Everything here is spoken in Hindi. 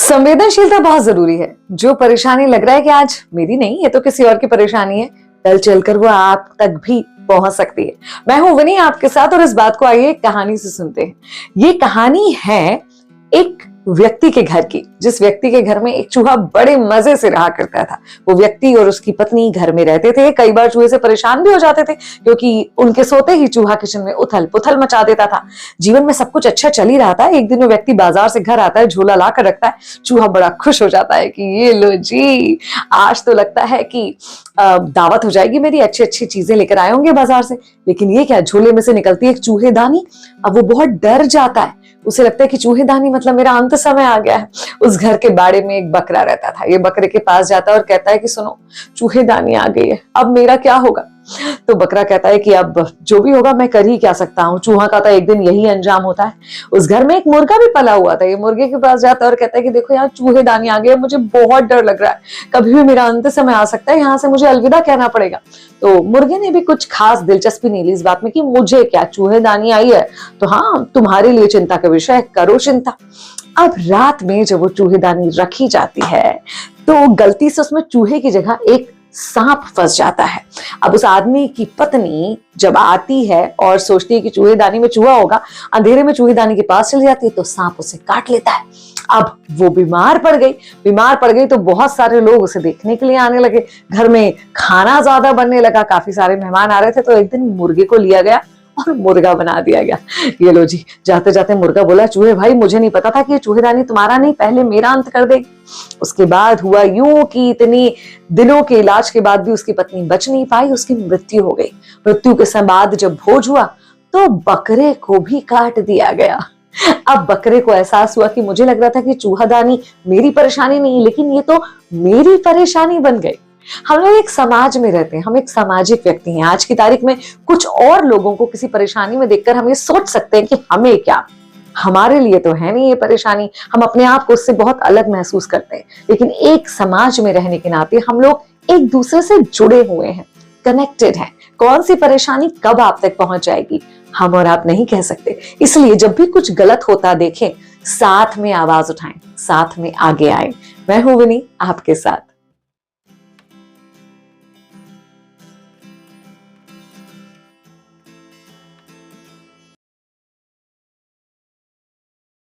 संवेदनशीलता बहुत जरूरी है। जो परेशानी लग रहा है कि आज मेरी नहीं, ये तो किसी और की परेशानी है, कल चलकर वो आप तक भी पहुंच सकती है। मैं हूं विनी आपके साथ और इस बात को आइए एक कहानी से सुनते हैं। ये कहानी है एक व्यक्ति के घर की, जिस व्यक्ति के घर में एक चूहा बड़े मजे से रहा करता था। वो व्यक्ति और उसकी पत्नी घर में रहते थे। कई बार चूहे से परेशान भी हो जाते थे क्योंकि उनके सोते ही चूहा किचन में उथल पुथल मचा देता था। जीवन में सब कुछ अच्छा चल ही रहा था। एक दिन वो व्यक्ति बाजार से घर आता है, झोला ला कर रखता है। चूहा बड़ा खुश हो जाता है कि ये लो जी, आज तो लगता है कि दावत हो जाएगी मेरी, अच्छी अच्छी चीजें लेकर आए होंगे बाजार से। लेकिन ये क्या, झोले में से निकलती है एक चूहेदानी। अब वो बहुत डर जाता है। उसे लगता है कि चूहेदानी मतलब मेरा अंत समय आ गया है। उस घर के बाड़े में एक बकरा रहता था। ये बकरे के पास जाता है और कहता है कि सुनो, चूहेदानी आ गई है, अब मेरा क्या होगा। तो बकरा कहता है कि अब जो भी होगा मैं कर ही क्या सकता हूँ। चूहा का तो एक दिन यही अंजाम होता है। उस घर में एक मुर्गा भी पला हुआ था। ये मुर्गे के पास जाता है और कहता है कि देखो यार, चूहेदानी आ गई है, मुझे बहुत डर लग रहा है, कभी भी मेरा अंत समय आ सकता है, यहाँ से मुझे अलविदा कहना पड़ेगा। तो मुर्गे ने भी कुछ खास दिलचस्पी नहीं ली इस बात में कि मुझे क्या, चूहेदानी आई है तो हाँ, तुम्हारे लिए चिंता का विषय, करो चिंता। अब रात में जब वो चूहेदानी रखी जाती है तो गलती से उसमें चूहे की जगह एक सांप फंस जाता है। अब उस आदमी की पत्नी जब आती है और सोचती है कि चूहेदानी में चूहा होगा, अंधेरे में चूहेदानी के पास चली जाती है तो सांप उसे काट लेता है। अब वो बीमार पड़ गई तो बहुत सारे लोग उसे देखने के लिए आने लगे। घर में खाना ज्यादा बनने लगा, काफी सारे मेहमान आ रहे थे। तो एक दिन मुर्गे को लिया गया और मुर्गा बना दिया गया। ये लो जी, जाते जाते मुर्गा बोला, चूहे भाई मुझे नहीं पता था कि चूहेदानी तुम्हारा नहीं, पहले मेरा अंत कर देगी। उसके बाद हुआ यूं कि इतनी दिनों के इलाज के बाद भी उसकी पत्नी बच नहीं पाई, उसकी मृत्यु हो गई। मृत्यु के समय बाद जब भोज हुआ तो बकरे को भी काट दिया गया। अब बकरे को एहसास हुआ कि मुझे लग रहा था कि चूहादानी मेरी परेशानी नहीं, लेकिन ये तो मेरी परेशानी बन गई। हम लोग एक समाज में रहते हैं, हम एक सामाजिक व्यक्ति हैं। आज की तारीख में कुछ और लोगों को किसी परेशानी में देखकर हम ये सोच सकते हैं कि हमें क्या, हमारे लिए तो है नहीं ये परेशानी, हम अपने आप को उससे बहुत अलग महसूस करते हैं। लेकिन एक समाज में रहने के नाते हम लोग एक दूसरे से जुड़े हुए हैं, कनेक्टेड हैं। कौन सी परेशानी कब आप तक पहुंच जाएगी, हम और आप नहीं कह सकते। इसलिए जब भी कुछ गलत होता देखें, साथ में आवाज उठाएं, साथ में आगे आए। मैं हूं विनी आपके साथ।